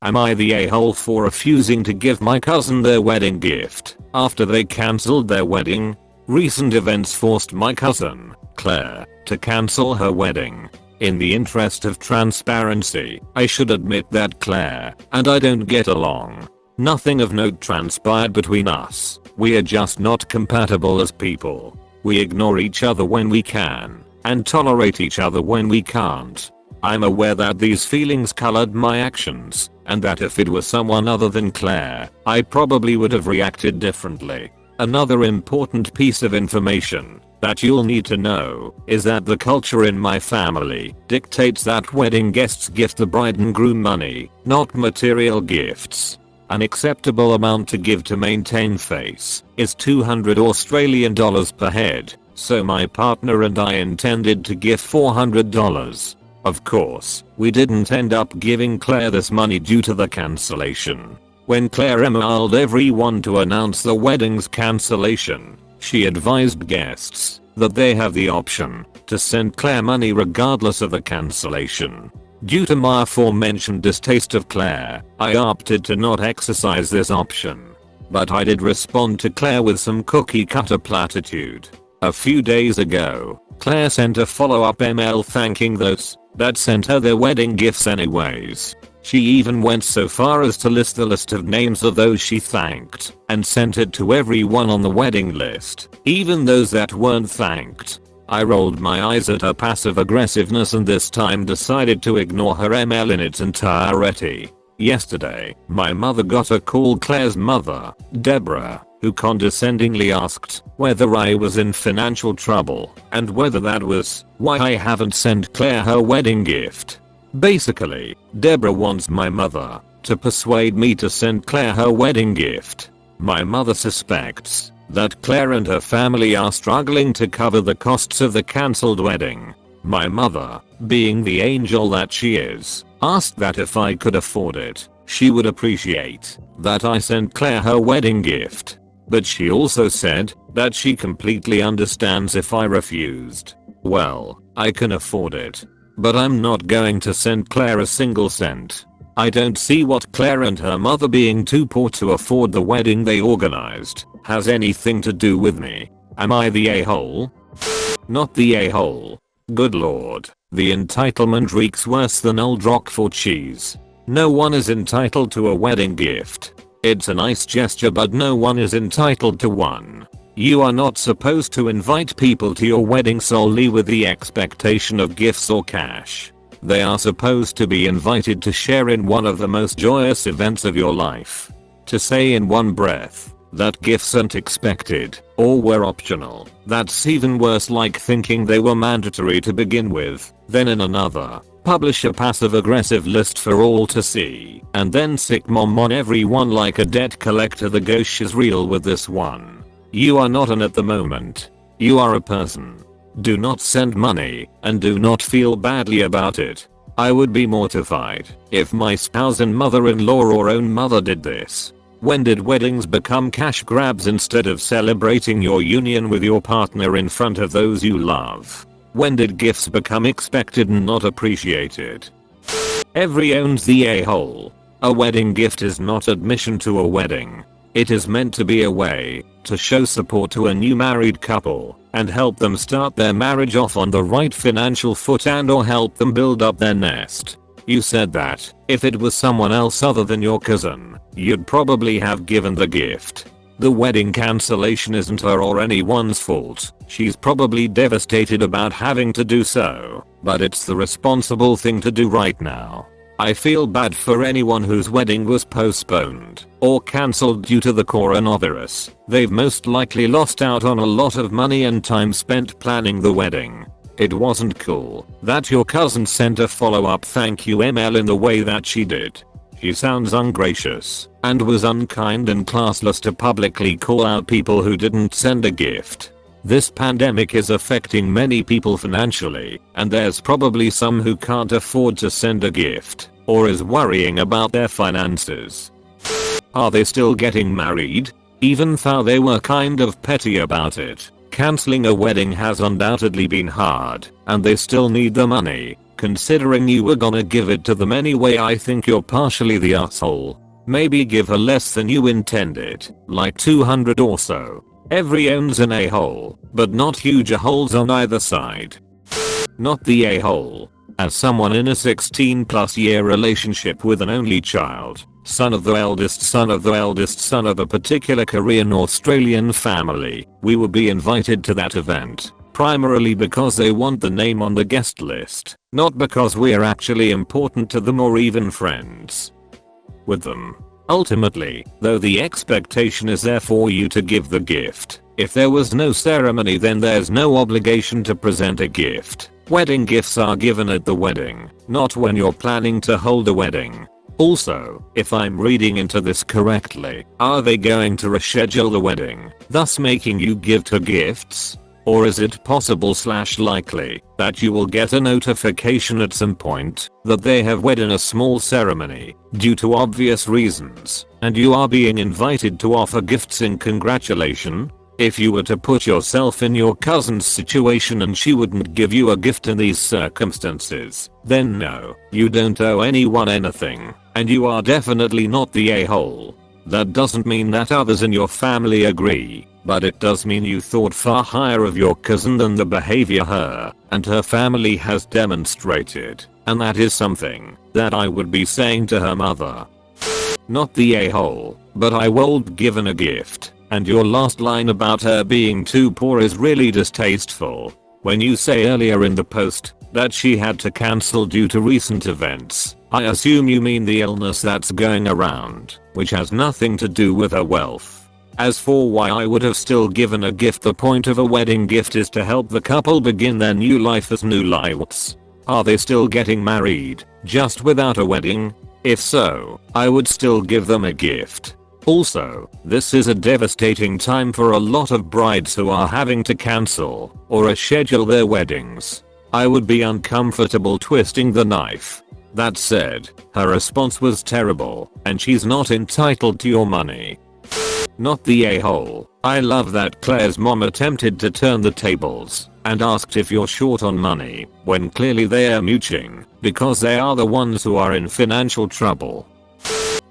Am I the a-hole for refusing to give my cousin their wedding gift after they cancelled their wedding? Recent events forced my cousin, Claire, to cancel her wedding. In the interest of transparency, I should admit that Claire and I don't get along. Nothing of note transpired between us. We are just not compatible as people. We ignore each other when we can, and tolerate each other when we can't. I'm aware that these feelings colored my actions, and that if it were someone other than Claire, I probably would have reacted differently. Another important piece of information that you'll need to know is that the culture in my family dictates that wedding guests gift the bride and groom money, not material gifts. An acceptable amount to give to maintain face is $200 per head, so my partner and I intended to give $400. Of course, we didn't end up giving Claire this money due to the cancellation. When Claire emailed everyone to announce the wedding's cancellation, she advised guests that they have the option to send Claire money regardless of the cancellation. Due to my aforementioned distaste of Claire, I opted to not exercise this option. But I did respond to Claire with some cookie cutter platitude. A few days ago, Claire sent a follow-up email thanking those that sent her their wedding gifts anyways. She even went so far as to list the list of names of those she thanked and sent it to everyone on the wedding list, even those that weren't thanked. I rolled my eyes at her passive aggressiveness and this time decided to ignore her email in its entirety. Yesterday, my mother got a call. Claire's mother, Deborah, who condescendingly asked whether I was in financial trouble and whether that was why I haven't sent Claire her wedding gift. Basically, Deborah wants my mother to persuade me to send Claire her wedding gift. My mother suspects that Claire and her family are struggling to cover the costs of the cancelled wedding. My mother, being the angel that she is, asked that if I could afford it, she would appreciate that I sent Claire her wedding gift. But she also said that she completely understands if I refused. Well, I can afford it, but I'm not going to send Claire a single cent. I don't see what Claire and her mother being too poor to afford the wedding they organized has anything to do with me. Am I the a-hole? Not the a-hole. Good lord, the entitlement reeks worse than old Roquefort cheese. No one is entitled to a wedding gift. It's a nice gesture, but no one is entitled to one. You are not supposed to invite people to your wedding solely with the expectation of gifts or cash. They are supposed to be invited to share in one of the most joyous events of your life. To say in one breath that gifts aren't expected or were optional, that's even worse, like thinking they were mandatory to begin with, then in another, publish a passive-aggressive list for all to see, and then sick mom on everyone like a debt collector. The gauche is real with this one. You are not an at the moment. You are a person. Do not send money, and do not feel badly about it. I would be mortified if my spouse and mother-in-law or own mother did this. When did weddings become cash grabs instead of celebrating your union with your partner in front of those you love? When did gifts become expected and not appreciated? Every owns the a-hole. A wedding gift is not admission to a wedding. It is meant to be a way to show support to a new married couple and help them start their marriage off on the right financial foot and or help them build up their nest. You said that if it was someone else other than your cousin, you'd probably have given the gift. The wedding cancellation isn't her or anyone's fault. She's probably devastated about having to do so, but it's the responsible thing to do right now. I feel bad for anyone whose wedding was postponed or cancelled due to the coronavirus. They've most likely lost out on a lot of money and time spent planning the wedding. It wasn't cool that your cousin sent a follow-up thank you email in the way that she did. She sounds ungracious and was unkind and classless to publicly call out people who didn't send a gift. This pandemic is affecting many people financially, and there's probably some who can't afford to send a gift or is worrying about their finances. Are they still getting married? Even though they were kind of petty about it. Canceling a wedding has undoubtedly been hard, and they still need the money. Considering you were gonna give it to them anyway, I think you're partially the asshole. Maybe give her less than you intended, like 200 or so. Everyone's an a-hole, but not huge a-holes on either side. Not the a-hole. As someone in a 16+ year relationship with an only child, son of the eldest son of the eldest son of a particular Korean Australian family, we will be invited to that event, primarily because they want the name on the guest list, not because we're actually important to them or even friends with them. Ultimately, though, the expectation is there for you to give the gift. If there was no ceremony, then there's no obligation to present a gift. Wedding gifts are given at the wedding, not when you're planning to hold a wedding. Also, if I'm reading into this correctly, are they going to reschedule the wedding, thus making you give her gifts? Or is it possible / likely that you will get a notification at some point that they have wed in a small ceremony due to obvious reasons, and you are being invited to offer gifts in congratulation? If you were to put yourself in your cousin's situation and she wouldn't give you a gift in these circumstances, then no, you don't owe anyone anything, and you are definitely not the a-hole. That doesn't mean that others in your family agree, but it does mean you thought far higher of your cousin than the behavior her and her family has demonstrated, and that is something that I would be saying to her mother. Not the a-hole, but I won't given a gift. And your last line about her being too poor is really distasteful. When you say earlier in the post that she had to cancel due to recent events, I assume you mean the illness that's going around, which has nothing to do with her wealth. As for why I would have still given a gift, the point of a wedding gift is to help the couple begin their new life as new lives. Are they still getting married, just without a wedding? If so, I would still give them a gift. Also, this is a devastating time for a lot of brides who are having to cancel or reschedule their weddings. I would be uncomfortable twisting the knife. That said, her response was terrible, and she's not entitled to your money. Not the a-hole. I love that Claire's mom attempted to turn the tables and asked if you're short on money, when clearly they are mooching, because they are the ones who are in financial trouble.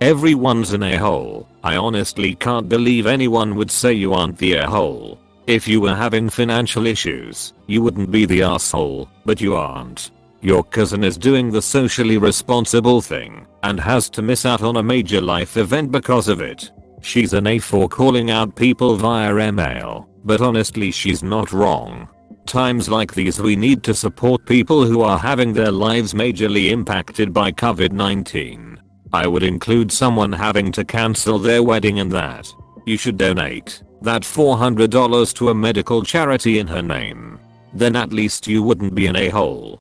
Everyone's an a-hole. I honestly can't believe anyone would say you aren't the a-hole. If you were having financial issues, you wouldn't be the asshole, but you aren't. Your cousin is doing the socially responsible thing and has to miss out on a major life event because of it. She's an A for calling out people via email, but honestly she's not wrong. Times like these we need to support people who are having their lives majorly impacted by COVID-19. I would include someone having to cancel their wedding in that. You should donate that $400 to a medical charity in her name. Then at least you wouldn't be an a-hole.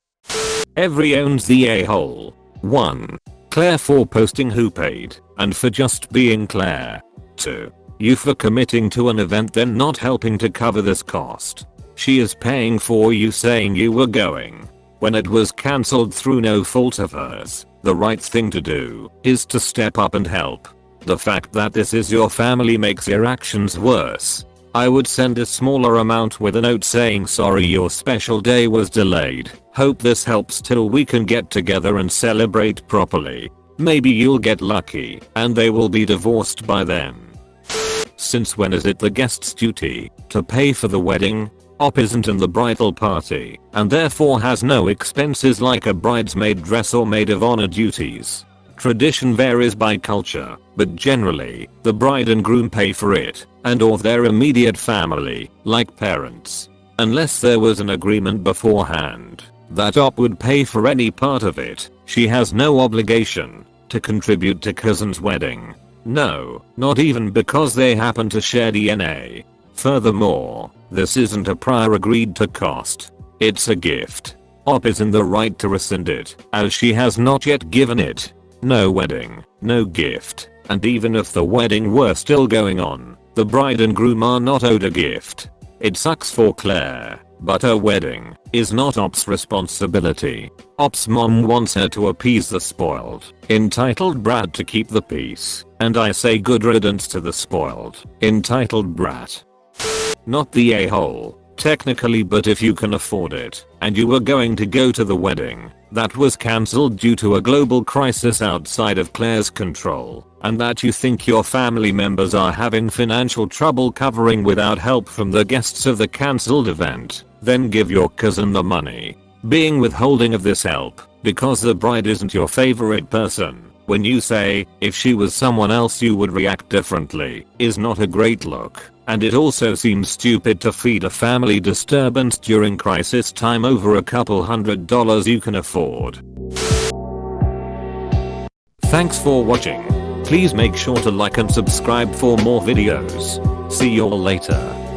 Everyone's the a-hole. 1. Claire for posting who paid, and for just being Claire. 2. You for committing to an event then not helping to cover this cost. She is paying for you saying you were going when it was cancelled through no fault of hers. The right thing to do is to step up and help. The fact that this is your family makes your actions worse. I would send a smaller amount with a note saying sorry your special day was delayed. Hope this helps till we can get together and celebrate properly. Maybe you'll get lucky and they will be divorced by then. Since when is it the guest's duty to pay for the wedding? Op isn't in the bridal party and therefore has no expenses like a bridesmaid dress or maid of honor duties. Tradition varies by culture, but generally, the bride and groom pay for it, and or their immediate family, like parents. Unless there was an agreement beforehand that Op would pay for any part of it, she has no obligation to contribute to cousin's wedding. No, not even because they happen to share DNA. Furthermore, this isn't a prior agreed to cost. It's a gift. Op is in the right to rescind it, as she has not yet given it. No wedding, no gift, and even if the wedding were still going on, the bride and groom are not owed a gift. It sucks for Claire, but her wedding is not Op's responsibility. Op's mom wants her to appease the spoiled, entitled brat to keep the peace, and I say good riddance to the spoiled, entitled brat. not the a-hole. Technically, but if you can afford it, and you were going to go to the wedding, that was cancelled due to a global crisis outside of Claire's control, and that you think your family members are having financial trouble covering without help from the guests of the cancelled event, then give your cousin the money. Being withholding of this help, because the bride isn't your favorite person, when you say, if she was someone else you would react differently, is not a great look. And it also seems stupid to feed a family disturbance during crisis time over a couple $100 you can afford. Thanks for watching. Please make sure to like and subscribe for more videos. See you all later.